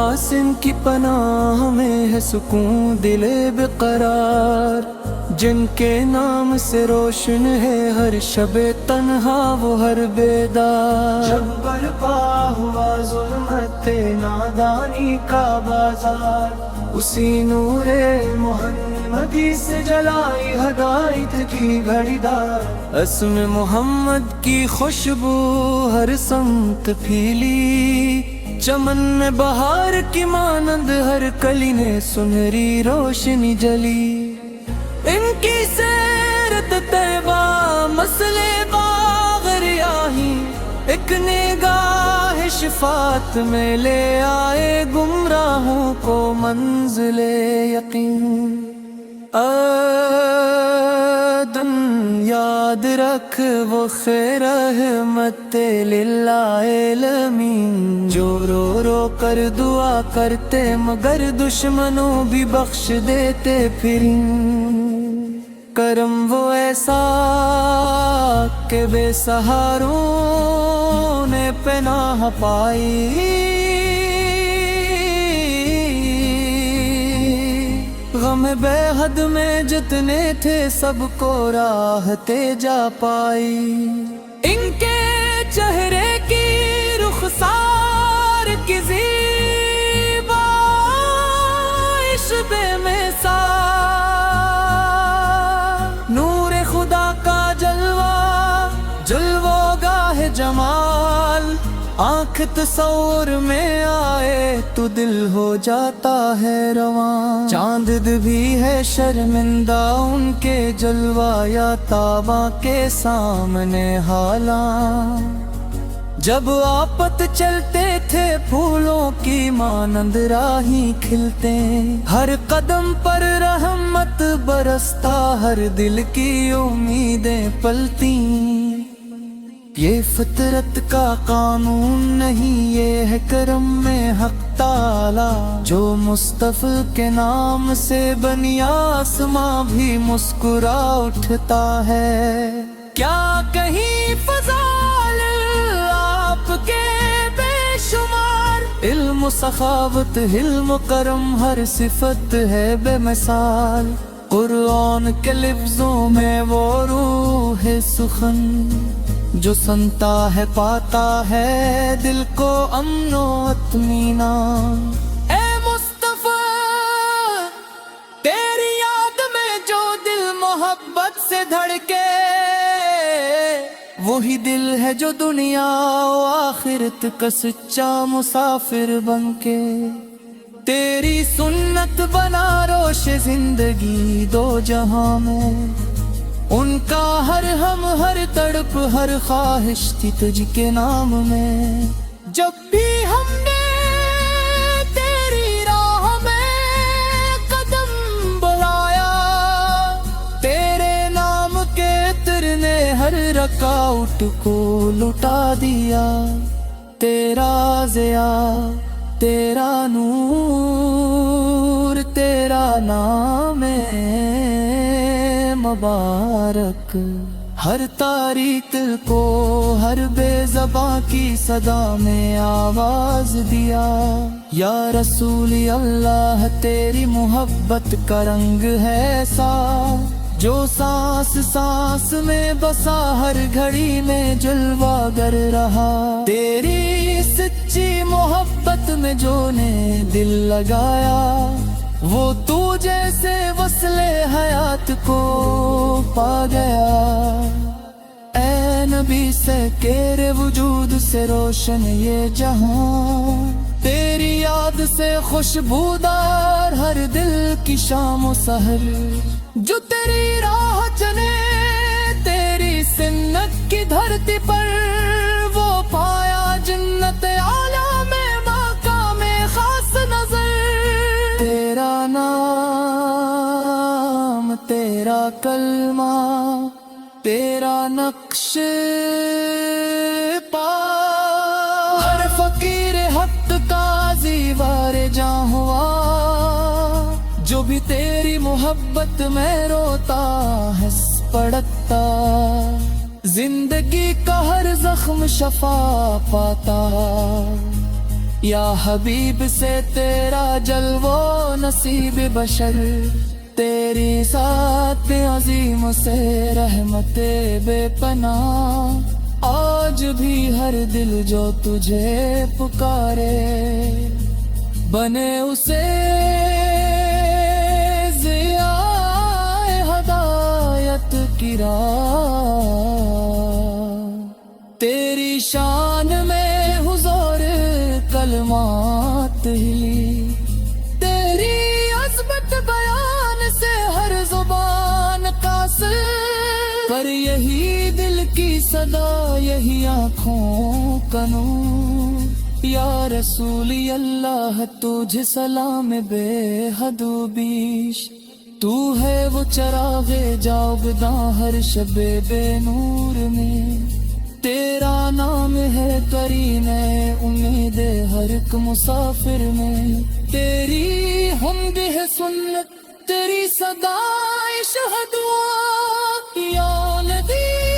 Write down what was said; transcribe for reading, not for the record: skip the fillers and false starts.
قاسم کی پناہ میں ہے سکون دل بقرار، جن کے نام سے روشن ہے ہر شب تنہا وہ ہر بیدار۔ جب برپا ہوا ظلمت نادانی کا بازار، اسی نور محمدی سے جلائی ہدایت کی گھڑی دار۔ اسم محمد کی خوشبو ہر سمت پھیلی، چمن میں بہار کی مانند ہر کلی نے سنہری روشنی جلی۔ ان کی سیرت طیبہ مسئلے باغ ریاحی، ایک نگاہ شفاعت میں لے آئے گمراہوں کو منزل یقین۔ آدم یاد رکھ وہ خیر رحمت للعالمین، جو رو رو کر دعا کرتے مگر دشمنوں بھی بخش دیتے پھر۔ کرم وہ ایسا کہ بے سہاروں نے پناہ پائی، غم بے حد میں جتنے تھے سب کو راحت جا پائی۔ ان کے چہرے کی رخسار کی زیبائش بے مثال، نور خدا کا جلوہ جلوہ گاہ جمال، آنکھ تصور میں آئے تو دل ہو جاتا ہے رواں۔ چاند بھی ہے شرمندہ ان کے جلوہ یا تاباں کے سامنے حالاں، جب آپت چلتے تھے پھولوں کی مانند راہیں کھلتے، ہر قدم پر رحمت برستا ہر دل کی امیدیں پلتی۔ یہ فطرت کا قانون نہیں، یہ ہے کرم میں حق تعالی، جو مصطفی کے نام سے بنی آسماں بھی مسکرا اٹھتا ہے۔ کیا کہیں فضائل آپ کے بے شمار، علم و سخاوت حلم و کرم ہر صفت ہے بے مثال۔ قرآن کے لفظوں میں وہ روح سخن، جو سنتا ہے پاتا ہے دل کو امن و اطمینان۔ اے مصطفیٰ تیری یاد میں جو دل محبت سے دھڑکے، وہی دل ہے جو دنیا و آخرت کا سچا مسافر بن کے۔ تیری سنت بنا روش زندگی دو جہاں میں، ان کا ہر ہم ہر تڑپ ہر خواہش تھی تجھ کے نام میں۔ جب بھی ہم نے تیری راہ میں قدم بڑھایا، تیرے نام کے عطر نے ہر رکاوٹ کو لٹا دیا۔ تیرا ضیاء تیرا نور تیرا نام مبارک، ہر تاریخ کو ہر بے زباں کی صدا میں آواز دیا۔ یا رسول اللہ تیری محبت کا رنگ ہے ایسا، جو سانس سانس میں بسا ہر گھڑی میں جلوہ گر رہا۔ تیری سچی محبت میں جو نے دل لگایا، وہ تو جیسے وصل حیات کو پا گیا۔ اے نبی سے تیرے وجود سے روشن یہ جہاں، تیری یاد سے خوشبودار ہر دل کی شام و سحر۔ جو تیری راہ چلے تیری سنت کی دھرتی پر، وہ پایا جنت اعلیٰ میں مقام خاص نظر۔ تیرا نام تیرا کلمہ تیرا نقش پا، ہر فقیر حق کا زیور جاں ہوا، جو بھی تیری محبت میں روتا ہے پڑتا، زندگی کا ہر زخم شفا پاتا۔ یا حبیب سے تیرا جلوہ نصیب بشر، تیری ذات عظیم سے رحمت بے پناہ، آج بھی ہر دل جو تجھے پکارے بنے اسے ضیاء ہدایت کی راہ۔ تیری شان میں حضور کلمات ہلی، تیری عظمت بیان سے ہر زبان قاصر، پر یہی دل کی صدا، یہی آنکھوں کا نور، یا رسول اللہ تجھ سلام بے حد و بیش، تو ہے وہ چراغ جاوداں ہر شب بے نور میں، تیرا نام ہے کریم امید ہر ایک مسافر میں، تیری حمد ہے سنت، تیری صدا شہدوا، یا ندی